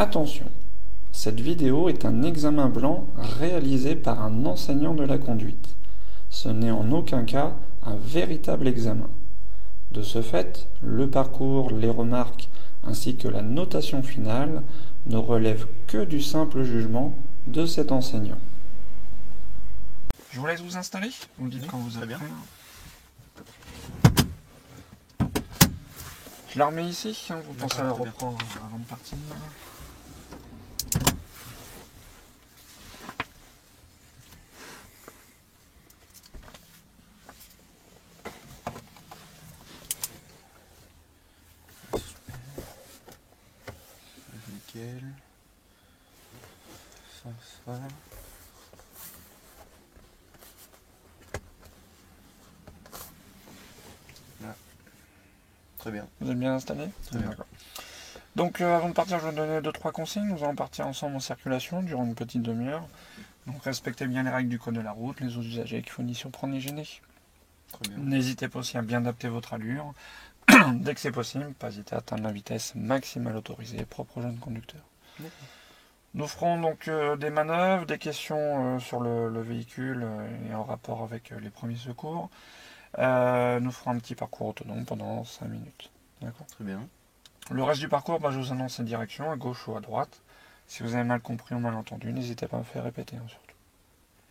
Attention, cette vidéo est un examen blanc réalisé par un enseignant de la conduite. Ce n'est en aucun cas un véritable examen. De ce fait, le parcours, les remarques ainsi que la notation finale ne relèvent que du simple jugement de cet enseignant. Je vous laisse vous installer, vous me dites quand vous êtes prêt. Je la remets ici, vous pensez à la reprendre avant de partir. Nickel. Ça. Là. Très bien. Vous êtes bien installé? Très bien. Donc avant de partir, je vais vous donner 2-3 consignes. Nous allons partir ensemble en circulation durant une petite demi-heure. Donc respectez bien les règles du code de la route, les autres usagers qu'il faut ni surprendre ni gêner. N'hésitez pas aussi à bien adapter votre allure. Dès que c'est possible, pas hésiter à atteindre la vitesse maximale autorisée propre aux jeunes conducteurs. Nous ferons donc des manœuvres, des questions sur le véhicule et en rapport avec les premiers secours. Nous ferons un petit parcours autonome pendant 5 minutes. D'accord ? Très bien. Le reste du parcours, je vous annonce les directions, à gauche ou à droite. Si vous avez mal compris ou mal entendu, n'hésitez pas à me faire répéter, surtout.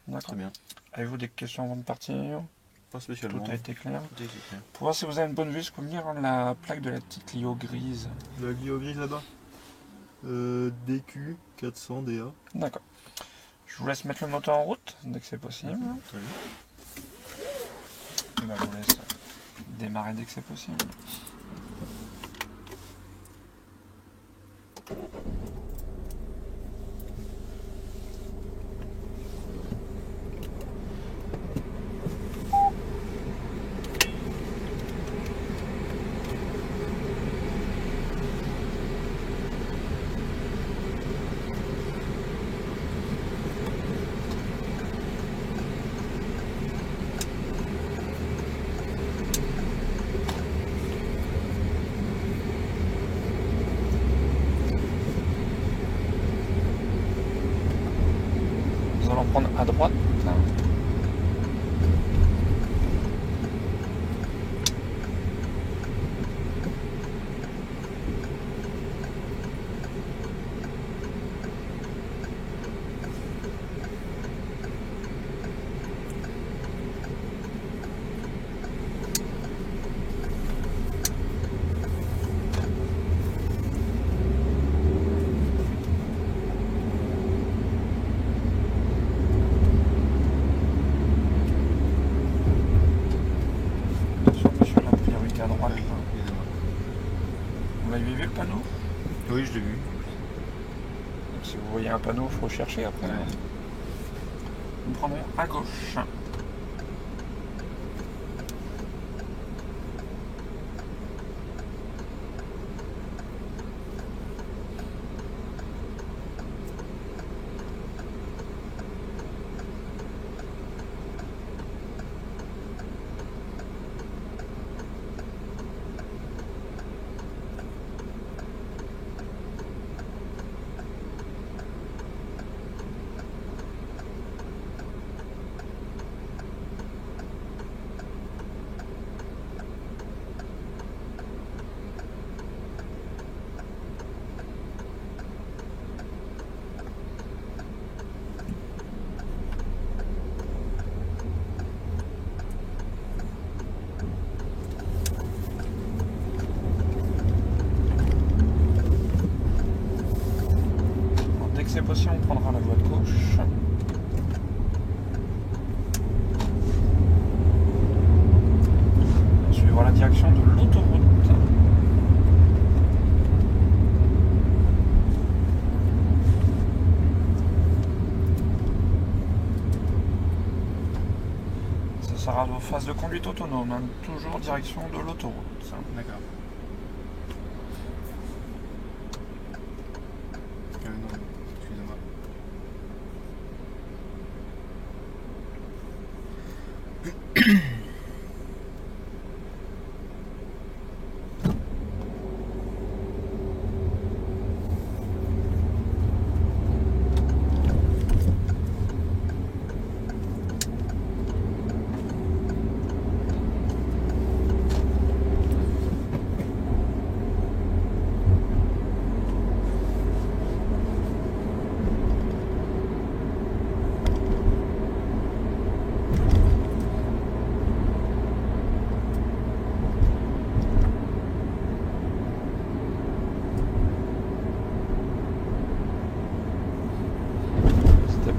D'accord ? Très bien. Avez-vous des questions avant de partir ? Pas spécialement. Tout a été clair. Tout a été clair. Pour voir si vous avez une bonne vue, je peux venir la plaque de la petite Clio grise. La Clio grise là-bas. DQ 400 DA. D'accord. Je vous laisse mettre le moteur en route dès que c'est possible. Très bien. Et je vous laisse démarrer dès que c'est possible. Nous allons prendre à droite. À droite. Vous l'avez vu le panneau? Oui, je l'ai vu. Donc, si vous voyez un panneau, il faut chercher après. Ouais. Vous prenez à gauche. C'est possible, on prendra la voie de gauche. On suivra la direction de l'autoroute. Ça sera vos phases de conduite autonome, toujours direction de l'autoroute. D'accord. Non, excusez-moi.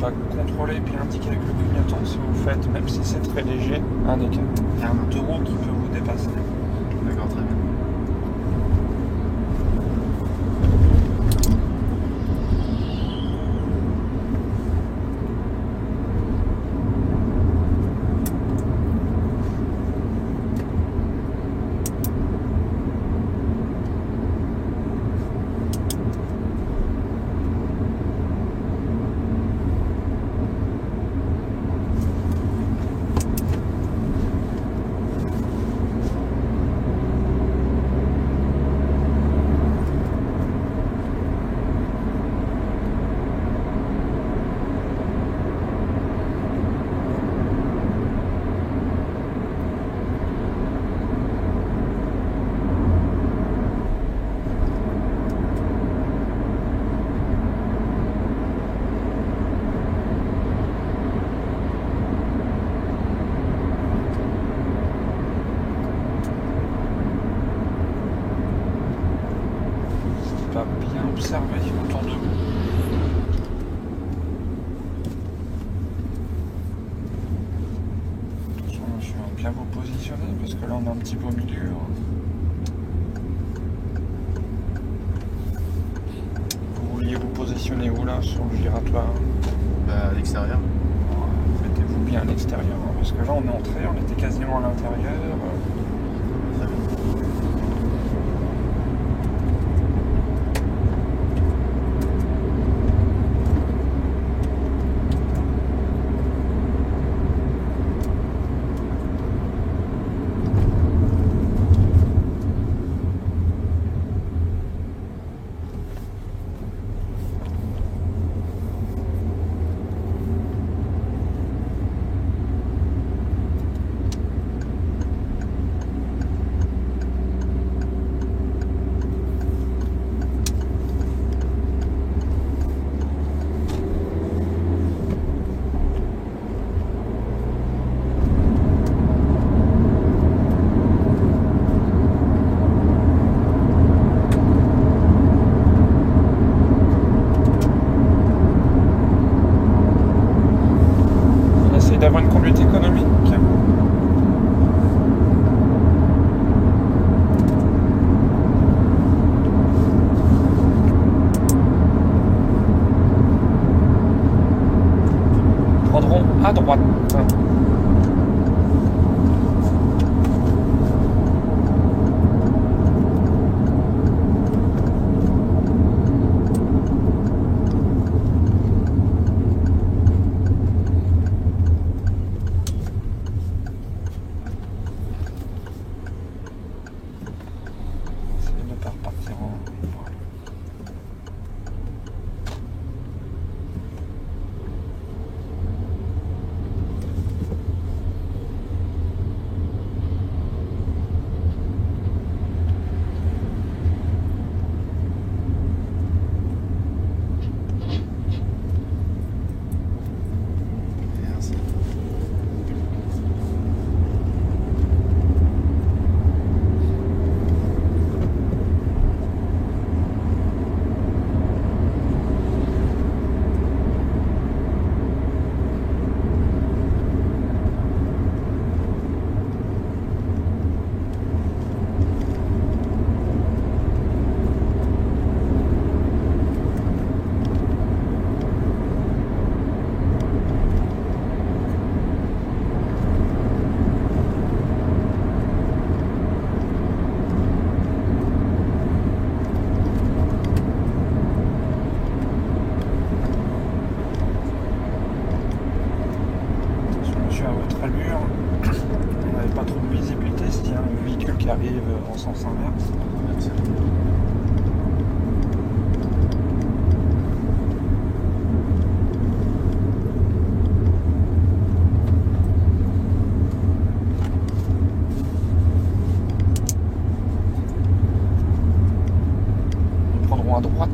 pas contrôler puis indiquer avec le clignotant si vous faites, même si c'est très léger, un écart. Il y a un taureau qui peut vous dépasser. D'accord, très bien. Pas bien observer autour de vous. Attention, monsieur, bien vous positionner parce que là on est un petit peu au milieu. Vous vouliez vous positionner où là sur le giratoire? À l'extérieur. Mettez-vous bien à l'extérieur parce que là on est entré, on était quasiment à l'intérieur. Très bien. D'avoir une conduite économique. Prendront à droite. Arrive en sens inverse. Merci. Nous prendrons à droite.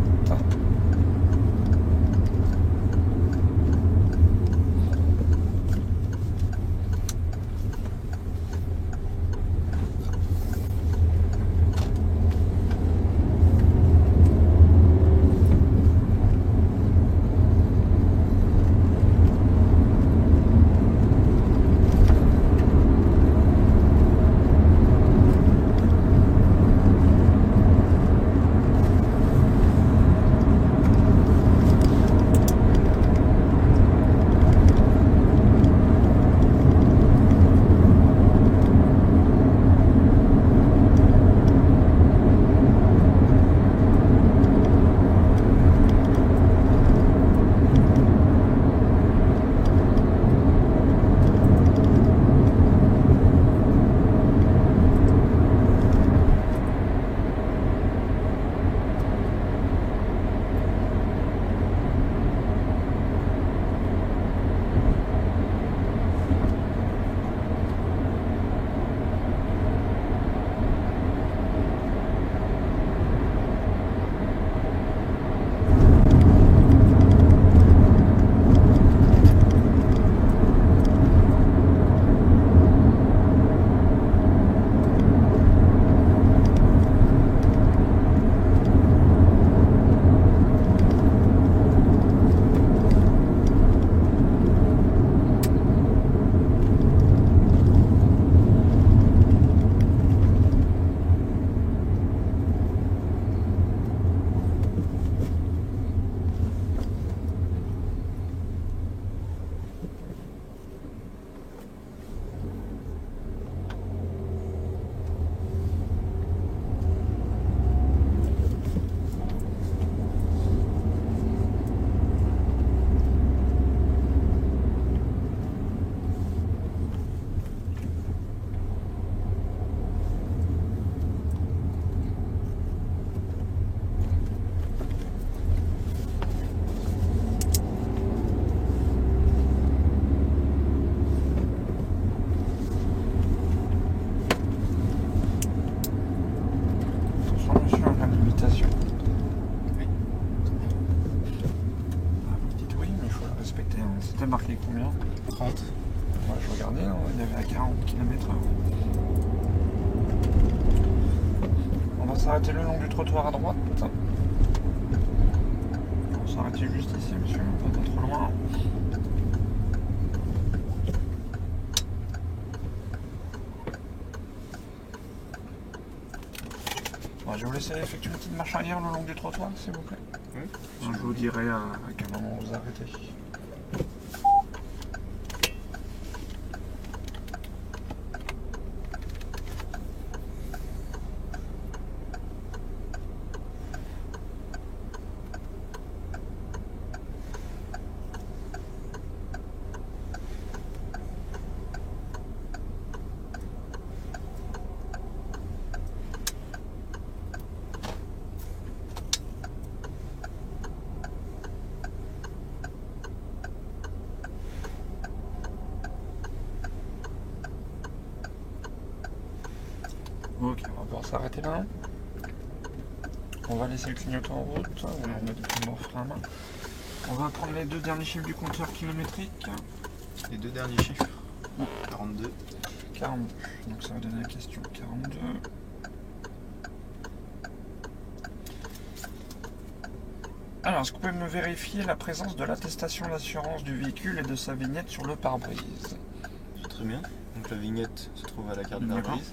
C'était marqué combien? 30. Ouais, je regardais, hein, il y avait à 40 km/h. On va s'arrêter le long du trottoir à droite. On va s'arrêter juste ici, monsieur, pas trop loin. Bon, je vais vous laisser effectuer une petite marche arrière le long du trottoir, s'il vous plaît. Oui. Je vous dirai à quel moment vous arrêtez. Ok, on va pouvoir s'arrêter là. On va laisser le clignotant en route. On va remettre le frein à main. On va prendre les 2 derniers chiffres du compteur kilométrique. Les 2 derniers chiffres. 42. 42. Donc ça va donner la question 42. Alors, est-ce que vous pouvez me vérifier la présence de l'attestation d'assurance du véhicule et de sa vignette sur le pare-brise? Très bien. Donc la vignette se trouve à la carte D'accord. pare-brise.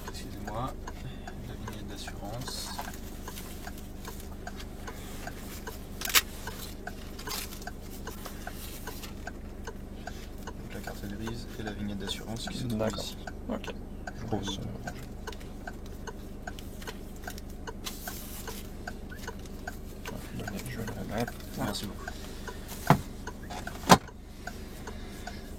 Excusez-moi. La vignette d'assurance. Donc la carte grise et la vignette d'assurance qui se trouve D'accord. ici. Ok. Je vous laisse, je vais le remettre. Merci beaucoup.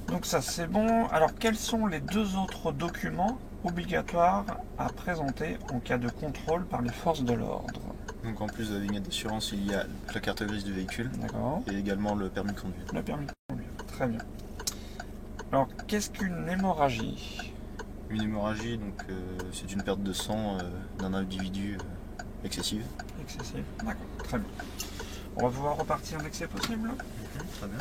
Donc ça c'est bon. Alors quels sont les 2 autres documents obligatoires à présenter en cas de contrôle par les forces de l'ordre? Donc en plus de la vignette d'assurance, il y a la carte grise du véhicule D'accord. et également le permis de conduire. Le permis de conduire. Très bien. Alors qu'est-ce qu'une hémorragie? Une hémorragie, donc c'est une perte de sang d'un individu excessive. Excessive. D'accord. Très bien. On va pouvoir repartir dès que c'est possible. Très bien.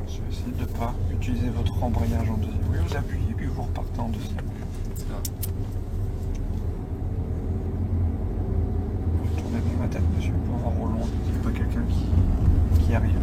Je vais essayer de ne pas utiliser votre embrayage en deuxième. Oui, vous appuyez puis vous repartez en deuxième. Tournez bien ma tête, monsieur, pour voir au loin qu'il n'y a pas quelqu'un qui arrive.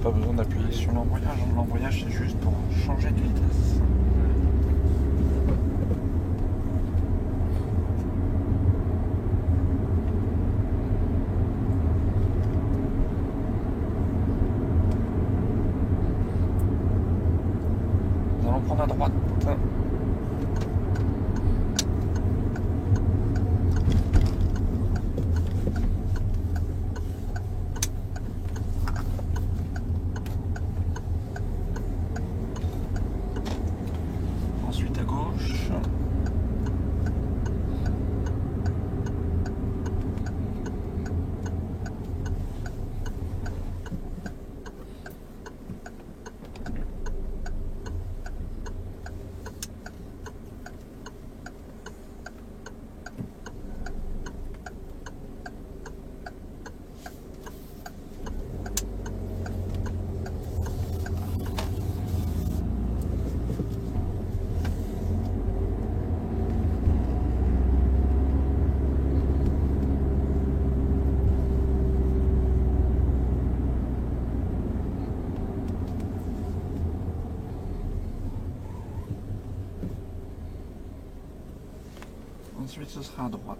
Pas besoin d'appuyer sur l'embrayage. L'embrayage c'est juste pour changer de vitesse. Nous allons prendre à droite. Ensuite à gauche. ensuite ce sera à droite.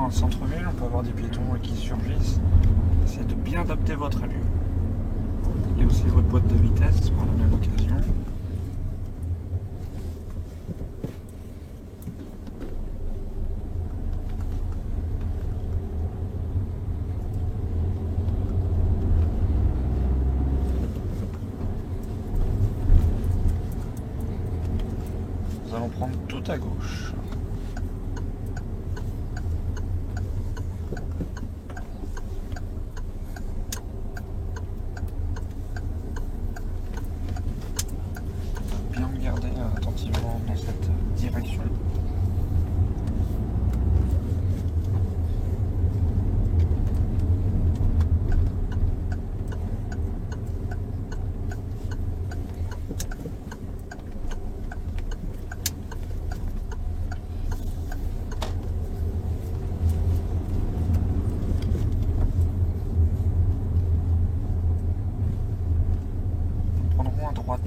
Centre-ville, on peut avoir des piétons qui surgissent. Essayez de bien adapter votre allure. Et aussi votre boîte de vitesse pour la même occasion. Nous allons prendre tout à gauche. Regardez attentivement dans cette direction. Nous prendrons à droite.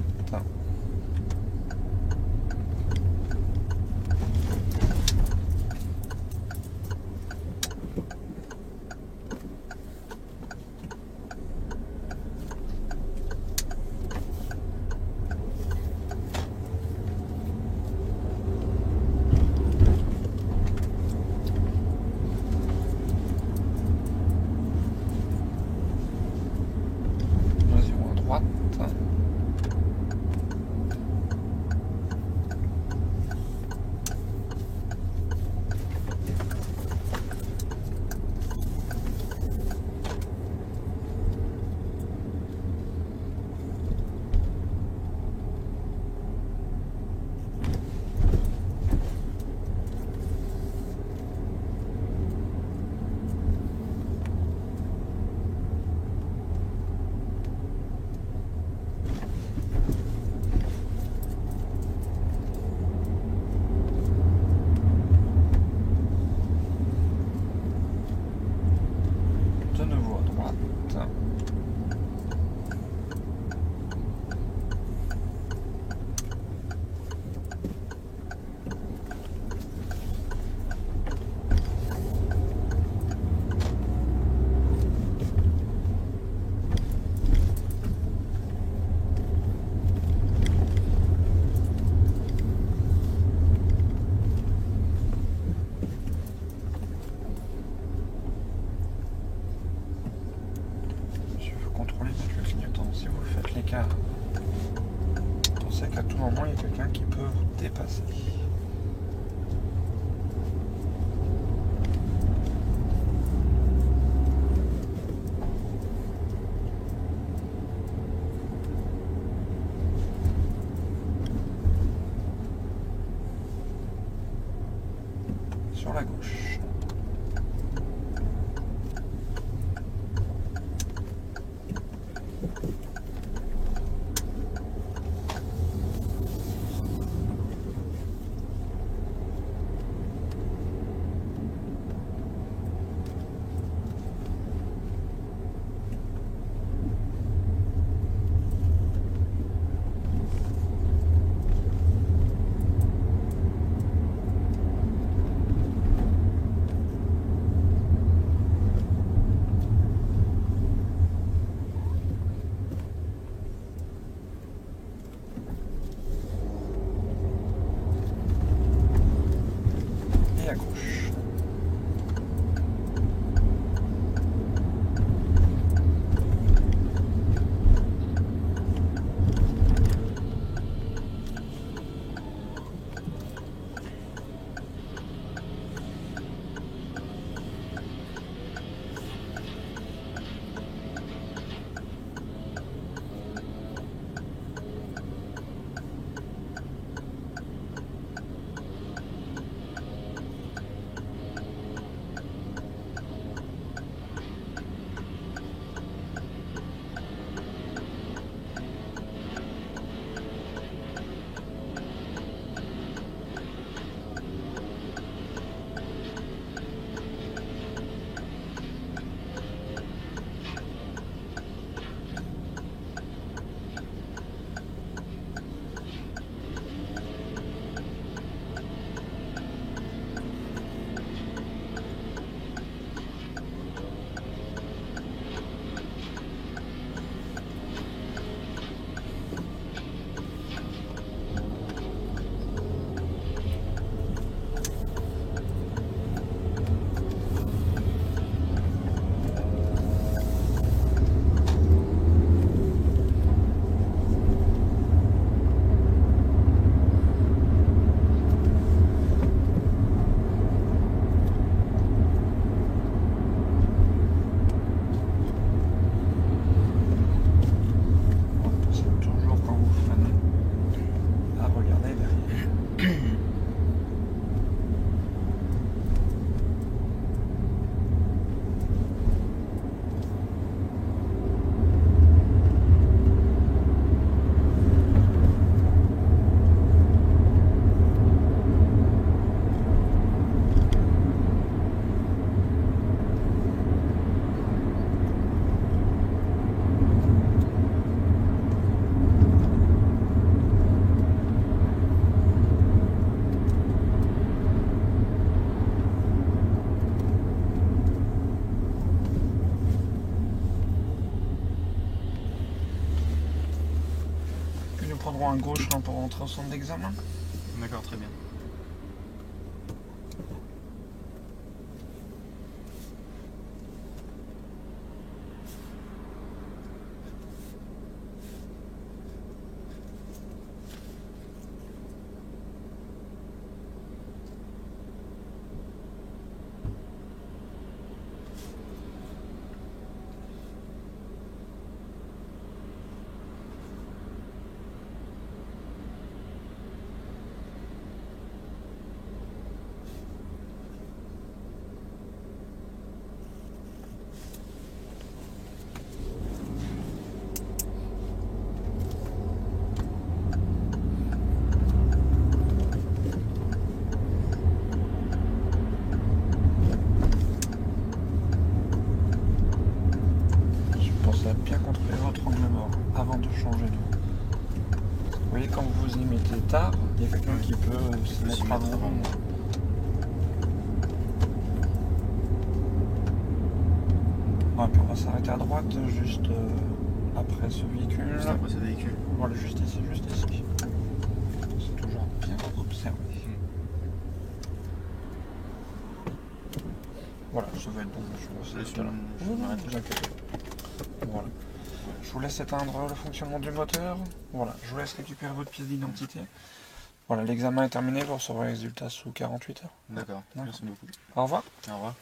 Si vous faites l'écart, pensez qu'à tout moment il y a quelqu'un qui peut vous dépasser. Sur la gauche. votre droit à gauche pour rentrer au centre d'examen. D'accord, très bien. Bien contrôler votre angle mort avant de changer de voie. Vous voyez, quand vous y mettez tard, il y a quelqu'un qui peut se mettre avant. Ouais, puis on va s'arrêter à droite juste après ce véhicule. Juste après ce véhicule. Voilà, juste ici, juste ici. C'est toujours bien observé. Voilà, ça va être bon. Je vous inquiétez. Voilà. Je vous laisse éteindre le fonctionnement du moteur. Voilà, je vous laisse récupérer votre pièce d'identité. Voilà, l'examen est terminé, vous recevrez les résultats sous 48 heures. D'accord, merci beaucoup. Au revoir. Au revoir.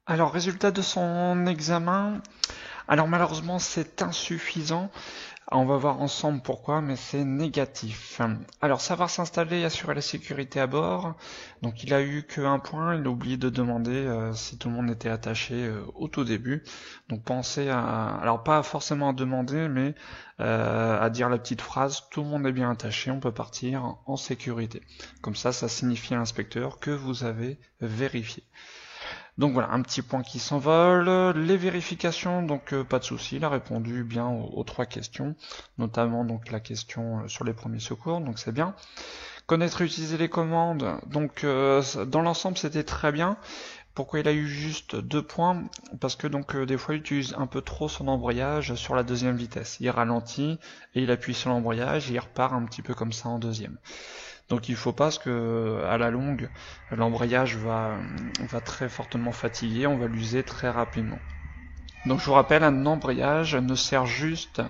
Alors, résultat de son examen. Alors malheureusement c'est insuffisant. On va voir ensemble pourquoi, mais c'est négatif. Alors savoir s'installer et assurer la sécurité à bord. Donc il a eu qu'un point, il a oublié de demander si tout le monde était attaché au tout début. Donc pensez à, alors pas forcément à demander, mais à dire la petite phrase « tout le monde est bien attaché, on peut partir en sécurité ». Comme ça signifie à l'inspecteur que vous avez vérifié. Donc voilà, un petit point qui s'envole. Les vérifications, donc pas de souci, il a répondu bien aux 3 questions, notamment donc la question sur les premiers secours, donc c'est bien. Connaître et utiliser les commandes, donc dans l'ensemble c'était très bien. Pourquoi il a eu juste 2 points? Parce que donc des fois il utilise un peu trop son embrayage sur la deuxième vitesse. Il ralentit et il appuie sur l'embrayage et il repart un petit peu comme ça en deuxième. Donc il faut pas, parce que à la longue, l'embrayage va très fortement fatiguer, on va l'user très rapidement. Donc je vous rappelle, un embrayage ne sert juste,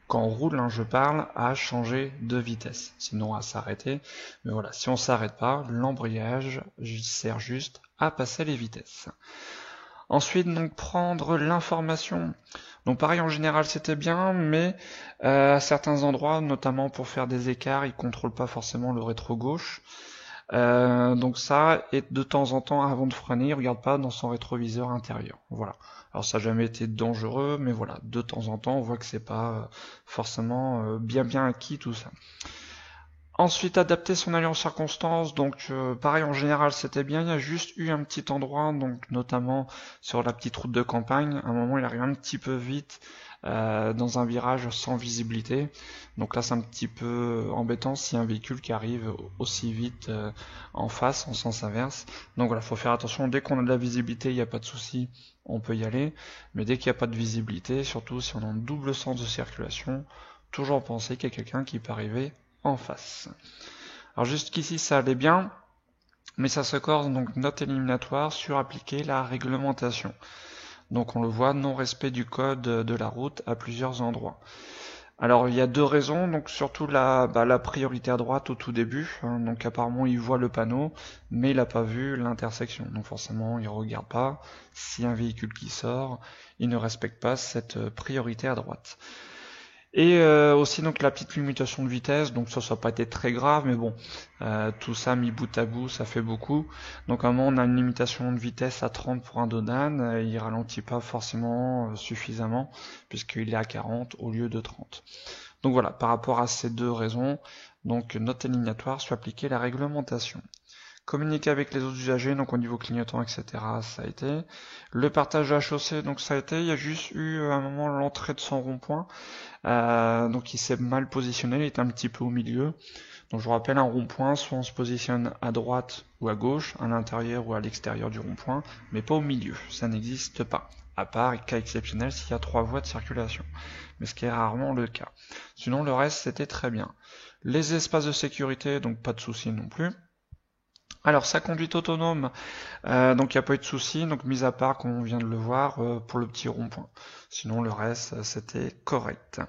quand on roule, je parle, à changer de vitesse, sinon à s'arrêter. Mais voilà, si on s'arrête pas, l'embrayage sert juste à passer les vitesses. Ensuite, donc prendre l'information. Donc pareil, en général c'était bien, mais à certains endroits, notamment pour faire des écarts, il contrôle pas forcément le rétro gauche. Donc ça, et de temps en temps, avant de freiner, il regarde pas dans son rétroviseur intérieur. Voilà. Alors ça n'a jamais été dangereux, mais voilà, de temps en temps, on voit que c'est pas forcément bien acquis tout ça. Ensuite, adapter son allure aux circonstances, donc pareil, en général c'était bien, il y a juste eu un petit endroit, donc notamment sur la petite route de campagne, à un moment il arrive un petit peu vite dans un virage sans visibilité, donc là c'est un petit peu embêtant s'il y a un véhicule qui arrive aussi vite en face, en sens inverse. Donc voilà, faut faire attention, dès qu'on a de la visibilité, il n'y a pas de souci, on peut y aller, mais dès qu'il n'y a pas de visibilité, surtout si on est en double sens de circulation, toujours penser qu'il y a quelqu'un qui peut arriver en face. Alors jusqu'ici ça allait bien, mais ça se corse, donc note éliminatoire sur appliquer la réglementation. Donc on le voit, non-respect du code de la route à plusieurs endroits. Alors il y a 2 raisons, donc surtout la priorité à droite au tout début, donc apparemment il voit le panneau, mais il n'a pas vu l'intersection, donc forcément il ne regarde pas, s'il y a un véhicule qui sort, il ne respecte pas cette priorité à droite. Et aussi donc la petite limitation de vitesse, donc ça n'a pas été très grave, mais bon, tout ça mis bout à bout, ça fait beaucoup. Donc à un moment on a une limitation de vitesse à 30 pour un Donan, il ralentit pas forcément suffisamment, puisqu'il est à 40 au lieu de 30. Donc voilà, par rapport à ces 2 raisons, donc note éliminatoire sur appliquer la réglementation. Communiquer avec les autres usagers, donc au niveau clignotant, etc., ça a été. Le partage de la chaussée, donc ça a été. Il y a juste eu à un moment l'entrée de son rond-point. Donc il s'est mal positionné, il est un petit peu au milieu. Donc je vous rappelle, un rond-point, soit on se positionne à droite ou à gauche, à l'intérieur ou à l'extérieur du rond-point, mais pas au milieu, ça n'existe pas. à part cas exceptionnel s'il y a 3 voies de circulation, mais ce qui est rarement le cas. Sinon le reste c'était très bien. Les espaces de sécurité, donc pas de soucis non plus. Alors sa conduite autonome, donc il n'y a pas eu de soucis, donc mis à part, comme on vient de le voir, pour le petit rond-point. Sinon le reste c'était correct.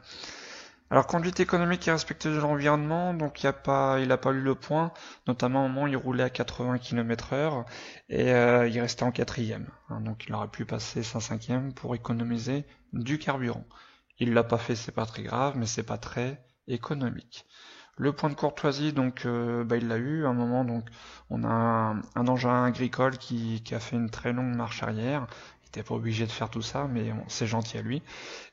Alors conduite économique et respectueuse de l'environnement, donc il a pas eu le point, notamment au moment où il roulait à 80 km/h et il restait en 4ème, hein, donc il aurait pu passer sa 5ème pour économiser du carburant. Il l'a pas fait, c'est pas très grave, mais c'est pas très économique. Le point de courtoisie, donc il l'a eu à un moment, donc on a un engin agricole qui a fait une très longue marche arrière. Il n'était pas obligé de faire tout ça, mais bon, c'est gentil à lui.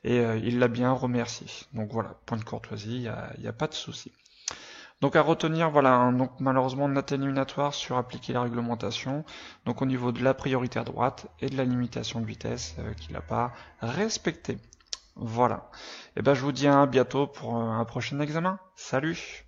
Et il l'a bien remercié. Donc voilà, point de courtoisie, il n'y a pas de souci. Donc à retenir, voilà, hein, donc malheureusement note éliminatoire sur appliquer la réglementation, donc au niveau de la priorité à droite et de la limitation de vitesse qu'il n'a pas respecté. Voilà. Et ben je vous dis à bientôt pour un prochain examen. Salut!